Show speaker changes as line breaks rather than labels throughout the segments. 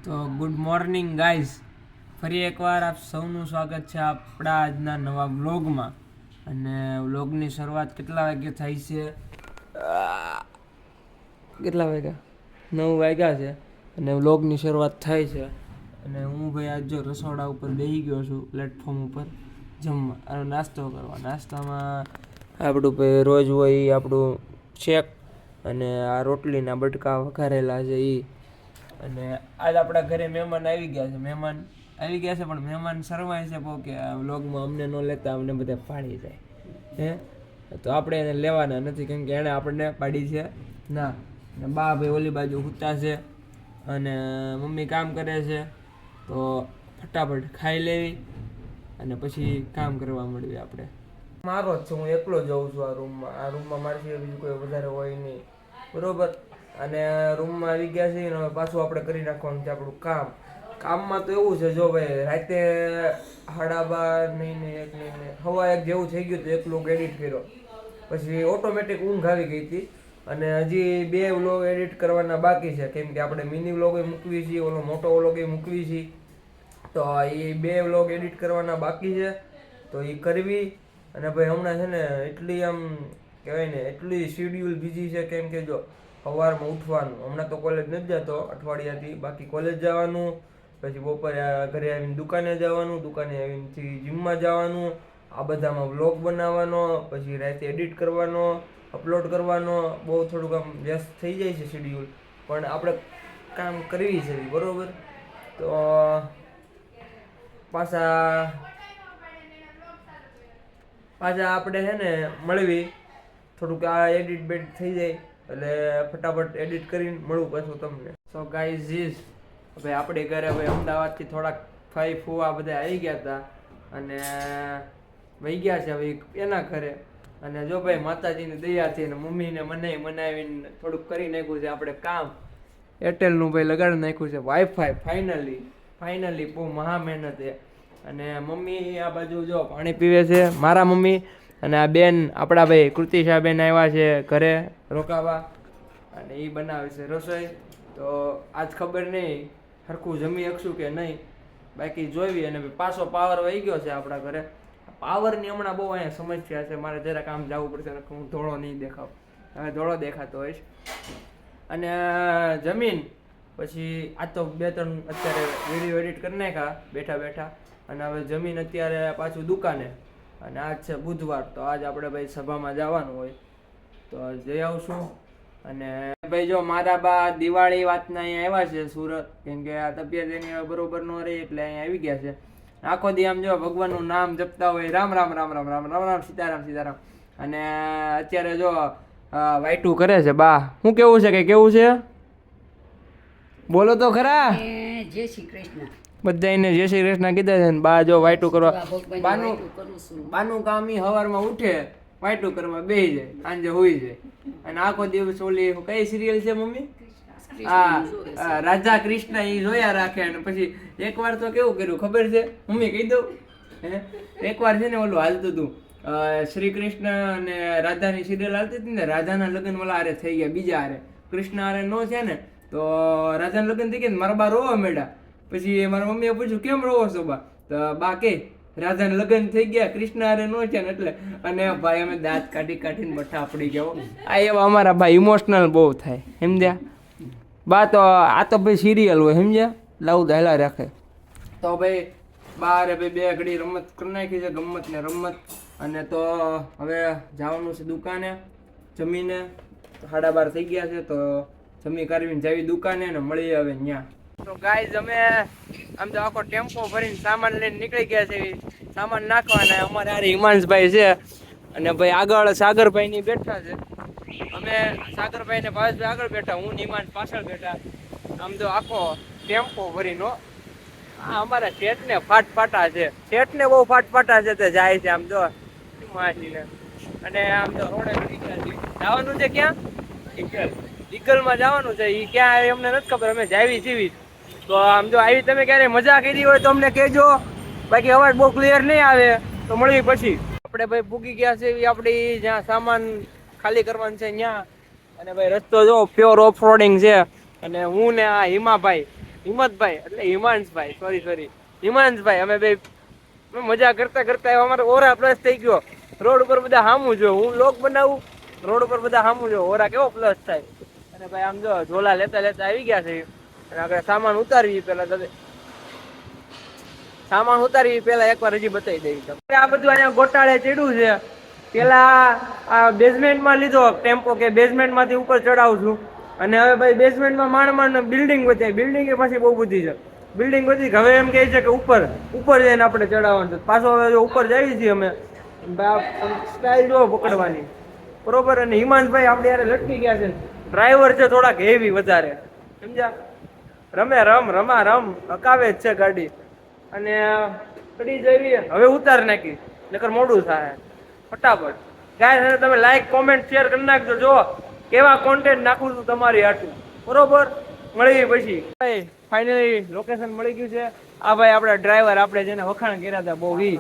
તો good morning guys, ફરી એકવાર આપ સૌનું સ્વાગત છે આપણા આજના નવા વ્લોગમાં. અને વ્લોગની શરૂઆત કેટલા વાગે થાય છે? કેટલા વાગ્યા? 9 વાગ્યા છે અને વ્લોગની શરૂઆત થાય છે. અને હું ભાઈ આજ જો રસોડા ઉપર બેસી ગયો છું, પ્લેટફોર્મ ઉપર જમવા અને નાસ્તો કરવા. નાસ્તામાં આપણું ભાઈ રોજ હોય એ આપણું શેક અને આ રોટલીના બટકા વઘારેલા છે એ. અને આજ આપણા ઘરે મહેમાન આવી ગયા છે. પણ મહેમાન શરમાય છે બહુ કે આ વ્લોગમાં અમને ન લેતા, અમને બધા પાડી જાય હે. તો આપણે એને લેવાના નથી, કેમ કે એણે આપણને પાડી છે ના. ને બા ભાઈ ઓલી બાજુ સૂતા છે અને મમ્મી કામ કરે છે. તો ફટાફટ ખાઈ લેવી અને પછી કામ કરવા મળીએ આપણે. મારો જ છે, હું એકલો જઉં છું આ રૂમમાં મારી બીજું કોઈ વધારે હોય નહીં, બરોબર. અને રૂમમાં આવી ગયા છે ને હવે પાછું આપણે કરી નાખવાનું છે આપણું કામમાં. તો એવું છે, જો ભાઈ રાતે 12:30 નહીં 1 જેવું થઈ ગયું. તો એક વ્લોગ એડિટ કર્યો, પછી ઓટોમેટિક ઊંઘ આવી ગઈ હતી. અને હજી 2 વ્લોગ એડિટ કરવાના બાકી છે, કેમ કે આપણે મિની વ્લોગ મૂકવી છીએ, ઓલો મોટો વ્લોગ મૂકવી છીએ. તો એ 2 વ્લોગ એડિટ કરવાના બાકી છે, તો એ કરવી. અને ભાઈ હમણાં છે ને એટલી આમ કહેવાય ને એટલી શેડ્યુલ બીજી છે, કેમ કે જો સવારમાં ઉઠવાનું, હમણાં તો કોલેજ નથી જતો અઠવાડિયાથી, બાકી કોલેજ જવાનું, પછી બપોરે ઘરે આવીને દુકાને જવાનું, દુકાને આવીને જીમમાં જવાનું, આ બધામાં વ્લોગ બનાવવાનો, પછી રાતે એડિટ કરવાનો, અપલોડ કરવાનો. બહુ થોડુંક આમ વ્યસ્ત થઈ જાય છે શેડ્યુલ, પણ આપણે કામ કરવી છે બરોબર. તો પાછા આપણે છે ને મળવી, થોડુંક આ એડિટ બેડિટ થઈ જાય એટલે ફટાફટ એડિટ કરીને મળું પાછું તમને. સો ગાઈઝ, ભાઈ આપણે ઘરે ભાઈ અમદાવાદથી થોડાક ફઈ ફૂવા બધા આવી ગયા હતા અને વહી ગયા છે હવે એના ઘરે. અને જો ભાઈ માતાજીની દયાથી ને મમ્મીને મનાવીને થોડુંક કરી નાખ્યું છે આપણે કામ. એરટેલનું ભાઈ લગાડી નાખ્યું છે વાઈફાઈ ફાઇનલી બહુ મહા મહેનત છે. અને મમ્મી આ બાજુ જો પાણી પીવે છે, મારા મમ્મી. અને આ બેન આપણા ભાઈ કૃતિશા બેન આવ્યા છે ઘરે રોકાવા અને એ બનાવે છે રસોઈ. તો આજ ખબર નહીં સરખું જમી શકશું કે નહીં, બાકી જોઈવી. અને પાછો પાવર વહી ગયો છે આપણા ઘરે. પાવરની હમણાં બહુ અહીંયા સમસ્યા છે, મારે જરાક આમ જવું પડશે, હું ધોળો નહીં દેખાવ. હવે ધોળો દેખાતો હોઈશ. અને જમીન પછી આ તો 2-3 અત્યારે વિડીયો એડિટ કરી નાખ્યા બેઠા. અને હવે જમીન અત્યારે પાછું દુકાને. અને આજ છે બુધવાર, તો આજ આપણે ભાઈ સભામાં જવાનું હોય તો જઈ આવશું. અને ભાઈ જો મારા બા દિવાળી વાતના અહીંયા આવ્યા છે સુરત, કેમ કે આ તબિયત એની બરોબર ન રહી એટલે અહીંયા આવી ગયા છે. આખો દી આમ જો ભગવાનનું નામ જપતા હોય, રામ રામ રામ રામ રામ રામ રામ સીતારામ. અને અત્યારે જો વાઈટું કરે છે. બા શું કેવું છે, કે કેવું છે બોલો તો ખરા.
જય શ્રી કૃષ્ણ.
બધાને જય શ્રી કૃષ્ણ કીધા છે ને બા જો વાઈટું કરવા. બાનું કામ ઈ સવારમાં ઉઠે વાઈટું કરવા બેસી જાય, સાંજે હોઈ જાય. અને આખો દિવસ ઓલી કઈ સિરિયલ છે મમ્મી? હા, રાજા કૃષ્ણ ઈ જોયા રાખે. અને પછી એકવાર તો કેવું કર્યું ખબર છે મમ્મી, કહી દઉં હે? એકવાર છે ને ઓલું હાલતું હતું, શ્રી કૃષ્ણ અને રાધાની સિરિયલ હાલતી હતી ને, રાધાના લગ્ન ઓલા હારે થઈ ગયા, બીજા હારે કૃષ્ણ હારે નો છે ને, તો રાધાના લગ્ન થઈ ગયા. મારા બા રોવા માંડ્યા. પછી મારા મમ્મીએ પૂછ્યું કેમ રોવો છો બા? તો બા કે રાધાને લગ્ન થઈ ગયા, કૃષ્ણ હારે નો છે ને એટલે. અને ભાઈ અમે દાંત કાઢીને બઠા પડી ગયો. આ એવા અમારા ભાઈ ઇમોશનલ બહુ થાય, સમજ્યા બા? તો આ તો ભાઈ સિરિયલ હોય, સમજ્યા, લાવું હેલા રાખે. તો ભાઈ બારે ભાઈ 2 ઘડી રમત કરી નાખી છે, ગમત ને રમત. અને તો હવે જવાનું છે દુકાને. જમીને 12:30 થઈ ગયા છે, તો જમી કરવીને જાવી દુકાને ને મળીએ હવે ત્યાં. તો ગાઈઝ અમે આમ તો આખો ટેમ્પો ભરીને સામાન લઈને નીકળી ગયા છે, સામાન નાખવાના. અમારે હારે હિમાંશભાઈ છે અને ભાઈ આગળ સાગરભાઈ ની બેઠા છે. અમે સાગરભાઈ ને ભાવેશભાઈ આગળ બેઠા, હું હિમાંશ પાછળ બેઠા. આમ તો આખો ટેમ્પો ભરીનો. આ અમારા શેઠને ફાટફાટા છે, શેઠને બહુ ફાટફાટા છે, તે જાય છે આમ જો માસીને. અને આમ તો રોડે જવાનું છે, ક્યાં ઈગલમાં જવાનું છે. એ ક્યાં આવે અમને નથી ખબર, અમે જાવી જીવી. તો આમ જો આવી તમે ક્યારે મજા કરી હોય તો અમને કહેજો, બાકી અવાજ બહુ ક્લિયર નહીં આવે તો મળવી પછી. આપણે ભાઈ પૂગી ગયા છે એવી આપણી જ્યાં સામાન ખાલી કરવાનું છે ત્યાં. અને ભાઈ રસ્તો જો પ્યોર ઓફ રોડિંગ છે. અને હું ને આ હિમાભાઈ હિંમતભાઈ એટલે હિમાંશભાઈ, સોરી હિમાંશભાઈ, અમે બે મજા કરતા કરતા અમારો ઓરા પ્લસ થઈ ગયો. રોડ ઉપર બધા હામું જો, હું લોક બનાવું, રોડ ઉપર બધા હામું જો, ઓરા કેવો પ્લસ થાય. અને ભાઈ આમ જો ઝોલા લેતા લેતા આવી ગયા છે. અને આગળ સામાન ઉતારવી પેલા, સામાન ઉતારવી પેલા એકવાર હજી બતાવી દેવી. આ બધું અહીંયા ગોટાળે ચડ્યું છે. પેલા આ બેઝમેન્ટમાં લીધો ટેમ્પો કે બેઝમેન્ટ માંથી ઉપર ચડાવું છું. અને હવે ભાઈ બેઝમેન્ટમાં માંડ બિલ્ડિંગ વધી, બિલ્ડિંગ એ પાછી બહુ બધી છે. બિલ્ડિંગ બધી હવે એમ કહે છે કે ઉપર જઈને આપણે ચડાવવાનું છે. પાછો હવે જો ઉપર જઈએ છીએ અમે, સ્ટાઇલ જો પકડવાની બરોબર. અને હિમાંશભાઈ આપણે યારે લટકી ગયા છે. ડ્રાઈવર છે થોડાક હેવી વધારે, સમજ્યા? રમ હકાવે જ છે ગાડી. અને ચડી જવી હવે ઉતાર નાખી, નકર મોડું થાય ફટાફટ. ગાય તમે લાઈક કોમેન્ટ શેર કરી નાખજો. જો કેવા કોન્ટેન્ટ નાખું છું તમારી હાટું, બરોબર. મળી પછી ભાઈ ફાઇનલી લોકેશન મળી ગયું છે. આ ભાઈ આપણા ડ્રાઈવર, આપણે જેને વખાણ કર્યા હતા બહુ ઈ,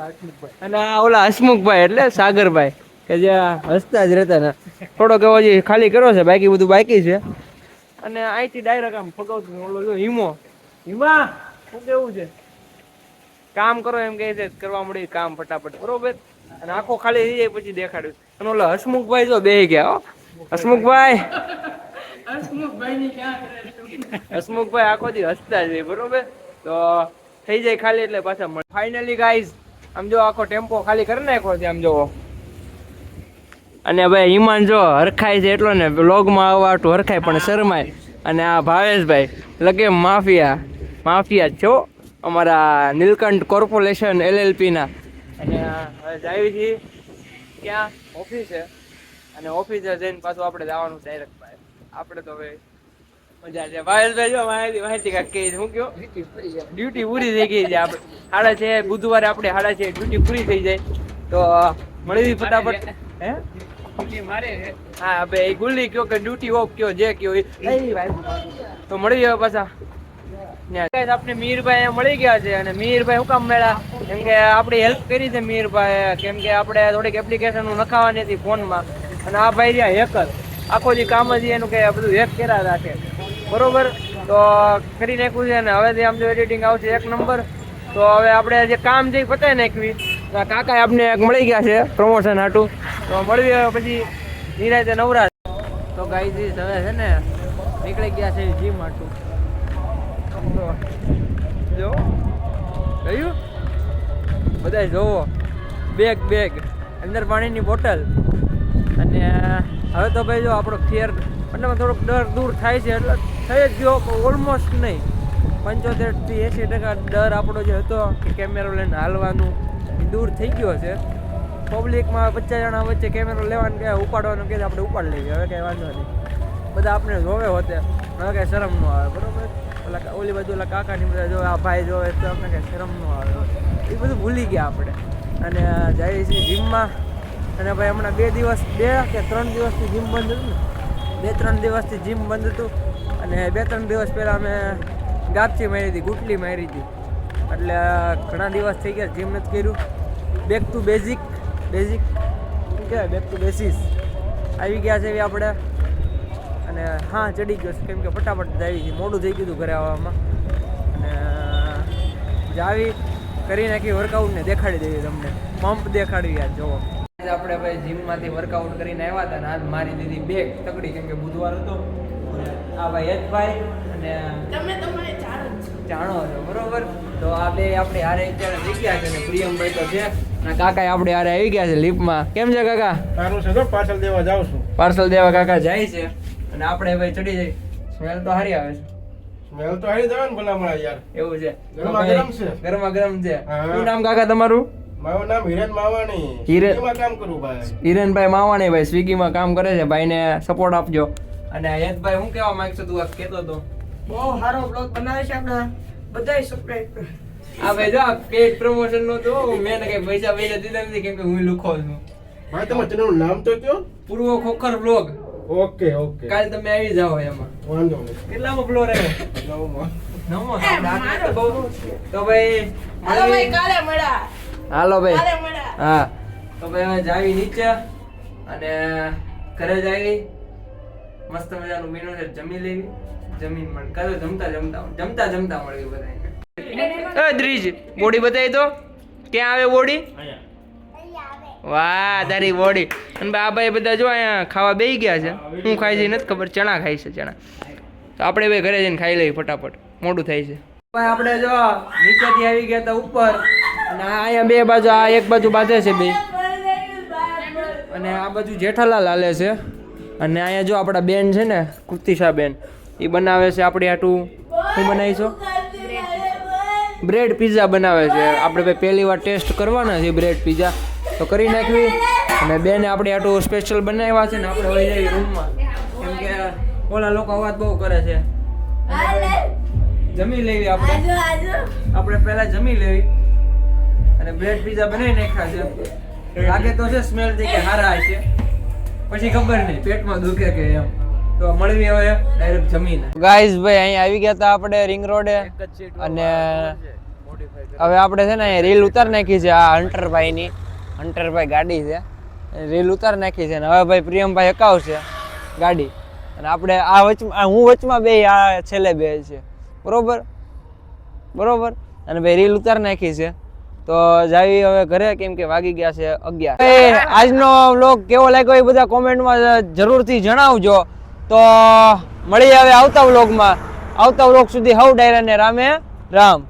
અને આ ઓલા હસમુખભાઈ એટલે સાગરભાઈ કે જે હસતા જ રહેતા ને. થોડોક એવો હજી ખાલી કર્યો છે, બાકી બધું બાકી છે. અને અહીંથી ડાયરેક્ટ આમ ફગાવતું ઓલો જો હિમા શું કેવું છે, કામ કરો એમ કહે છે, કરવા મળી કામ ફટાફટ, બરોબર. અને આખો ખાલી થઈ જાય પછી દેખાડ્યું. અને ઓલા હસમુખભાઈ જો બેહી ગયા. હસમુખભાઈ હસમુખભાઈ આખો દી હસતા જ, બરોબર. તો થઈ જાય ખાલી એટલે પાછા મળે. ફાઇનલી ગાઈઝ આમ જો આખો ટેમ્પો ખાલી કરી નાખ્યો છે, આમ જોવો. અને ભાઈ હિમાન જો હરખાય છે એટલો ને, વ્લોગમાં આવવાટું હરખાય પણ શરમાય. અને આ ભાવેશભાઈ લગે માફિયા છો અમારા નીલકંઠ કોર્પોરેશન LLP ના. અને હવે જાય છીએ ક્યાં ઓફિસે, અને ઓફિસે જઈને પાછું આપણે જવાનું ડાયરેક્ટ ભાઈ. આપણે તો હવે મજા છે. ભાવેશભાઈ જો માહિતી કાંઈક કહી, શું કહો? ડ્યુટી પૂરી થઈ ગઈ છે. આપણે 6:30 બુધવારે આપણે 6:30 ડ્યુટી પૂરી થઈ જાય તો મળી ફટાફટ. હે હા ભાઈ ગુલ્લી કયો કે ડ્યુટી ઓફ કયો જે કયો તો મળી જાય પાછા. આપણે મીરભાઈ મળી ગયા છે. અને મીરભાઈ શું કામ મળ્યા? કેમ કે આપણી હેલ્પ કરી છે મીરભાઈ, કેમ કે આપણે થોડીક એપ્લિકેશન નખાવાની હતી ફોનમાં. અને આ ભાઈ રહ્યા હેકર, આખો જે કામ જ એનું કે બધું હેક કર્યા રાખે, બરોબર. તો કરી નાખ્યું છે. અને હવેથી આમ જો એડિટિંગ આવશે 1 નંબર. તો હવે આપણે જે કામ જે પતાવી નાખવી. કાકા આપણે મળી ગયા છે પ્રમોશન હાટું, તો મળવી પછી નિરાતે નવરાશ. તો ગાઈઝ હવે છે ને નીકળી ગયા છે જીમ હાટું. જો કયું બધા જોવો, બેગ અંદર પાણીની બોટલ. અને હવે તો ભાઈ જો આપણો ફિયર મતલબ થોડોક ડર દૂર થાય છે, એટલે થઈ જ ગયો ઓલમોસ્ટ નહીં, 75 થી 80% ડર આપણો જે હતો કે કેમેરો લઈને હાલવાનું એ દૂર થઈ ગયો છે. પબ્લિકમાં 50 જણા વચ્ચે કેમેરો લેવાનું કે ઉપાડવાનું કે આપણે ઉપાડ લઈએ, હવે કંઈ વાંધો નહીં. બધા આપણે જોવે હોતે, હવે કાંઈ શરમ ન આવે, બરોબર. ઓલી બાજુ ઓલા કાકાની બધા જો આ ભાઈ જોવે તો આપણે કાંઈ શરમ ન આવે, એ બધું ભૂલી ગયા આપણે. અને જઈએ છીએ જીમમાં. અને ભાઈ હમણાં 2 કે 3 દિવસથી જીમ બંધ હતું ને, 2-3 દિવસથી જીમ બંધ હતું. અને 2-3 દિવસ પહેલાં અમે ગાપચી મારી હતી, ગુટલી મારી હતી. એટલે ઘણા દિવસ થઈ ગયા જીમ નથી કર્યું. બેક ટુ બેઝિક શું કહેવાય, બેક ટુ બેસિસ આવી ગયા છે એવી આપણે. અને હા ચડી ગયો છે, કેમ કે ફટાફટ જ આવી છે, મોડું થઈ ગયું હતું ઘરે આવવામાં. અને જાવી કરી નાખી વર્કઆઉટ ને દેખાડી દેવી તમને, પંપ દેખાડવી. યાર જોવો આપણે ભાઈ જીમમાંથી વર્કઆઉટ કરીને આવ્યા હતા ને આજ મારી દીધી બેગ તકડી, કેમ કે બુધવાર હતો. આ ભાઈ યશભાઈ અને તમે જાણો છો, બરોબર. તો આ બે આપણે હારે અત્યારે થઈ ગયા છે. ને પ્રિયમભાઈ તો છે, અને કાકા આપણે હારે આવી ગયા છે લિફ્ટમાં. કેમ છે કાકા?
સારું છે. તો પાર્સલ દેવા જાઉં છું.
પાર્સલ દેવા કાકા જાય છે. અને આપણે ભાઈ ચડી જઈ. સ્મેલ તો સારી આવે છે.
સ્મેલ તો હારી જવાનું ભલામણ યાર.
એવું છે,
ગરમા ગરમ છે.
ગરમા ગરમ છે. શું નામ કાકા તમારું?
મારું નામ હિરેન માવાણી.
સ્વિગીમાં
કામ કરું ભાઈ.
હિરેનભાઈ માવાણી ભાઈ સ્વિગીમાં કામ કરે છે. ભાઈને સપોર્ટ આપજો. અને યશભાઈ હું કહેવા માંગছো, તું કહેતો હતો
બહુ સારો બ્લોગ બનાવે છે, આપણે બધાય સબસ્ક્રાઇબ કરો.
આ ભાઈ જો પેડ પ્રમોશન નો તો મેં કઈ પૈસા દીધા નથી, કેમ કે હું લુખો છું.
ભાઈ તમારું ચેનલનું નામ તો કયો?
પૂર્વ ખોખર બ્લોગ.
ઓકે
કાલ તમે આવી જાઓ એમાં.
વાંધો નહીં.
કેટલામો ફ્લોર હે? 9મો. તો ભાઈ
હાલો ભાઈ કાલે મળ્યા.
હાલો ભાઈ
કાલે મળ્યા.
હા તો ભાઈ હવે જાવી નીચે અને ઘરે જાવી મસ્ત મજાનું મેનુ છે, જમી લેવી. જમીન મળે કાલો જમતા મળી બધા દ્રીજ બોડી બતાવી તો ક્યાં આવે બોડી વાહ તારી બોડી અને આ ભાઈ બધા જો અહીંયા ખાવા બેસી ગયા છે શું ખાય છે નથી ખબર ચણા ખાય છે ચણા તો આપણે ભાઈ ઘરે જઈને ખાઈ લઈએ ફટાફટ મોડું થાય છે ભાઈ આપણે જો નીચેથી આવી ગયા હતા ઉપર અને અહીંયા બે બાજુ આ એક બાજુ બાંધે છે બે અને આ બાજુ જેઠાલાલ હાલે છે અને અહીંયા જો આપણા બેન છે ને કૃતિશા બેન એ બનાવે છે આપણે આટું શું બનાવીશું બ્રેડ પિઝા બનાવે છે આપણે ભાઈ પહેલી વાર ટેસ્ટ કરવાના છે બ્રેડ પિઝા તો કરી નાખવી અને બેને આપણે આટલું સ્પેશિયલ બનાવ્યા છે ને આપણે વહી જઈએ રૂમમાં કેમ કે ઓલા લોકો અવાજ બહુ કરે છે જમી લેવી આપણે પહેલા જમી લેવી અને બ્રેડ પિઝા બનાવી નાખ્યા છે લાગે તો છે સ્મેલ થી કે હારા છે પછી ખબર નહીં પેટમાં દુખે કે એમ તો મળવી હવે ડાયરેક્ટ જમીને ગાઈઝ ભાઈ અહીંયા આવી ગયા હતા આપણે રિંગ રોડે અને હવે આપણે છે ને રીલ ઉતાર નાખી છે આ હંટરભાઈ ગાડી છે રીલ ઉતાર નાખી છે ને હવે ભાઈ પ્રિયમભાઈ હકાવશે ગાડી અને આપણે આ વચમાં હું વચમાં બે આ છેલ્લે બે છે બરોબર અને ભાઈ રીલ ઉતાર નાખી છે તો જાવી હવે ઘરે કેમ કે વાગી ગયા છે 11 આજનો વ્લોગ કેવો લાગ્યો એ બધા કોમેન્ટમાં જરૂરથી જણાવજો તો મળી આવે આવતા વ્લોગ સુધી હવ ડાયરા ને રામે રામ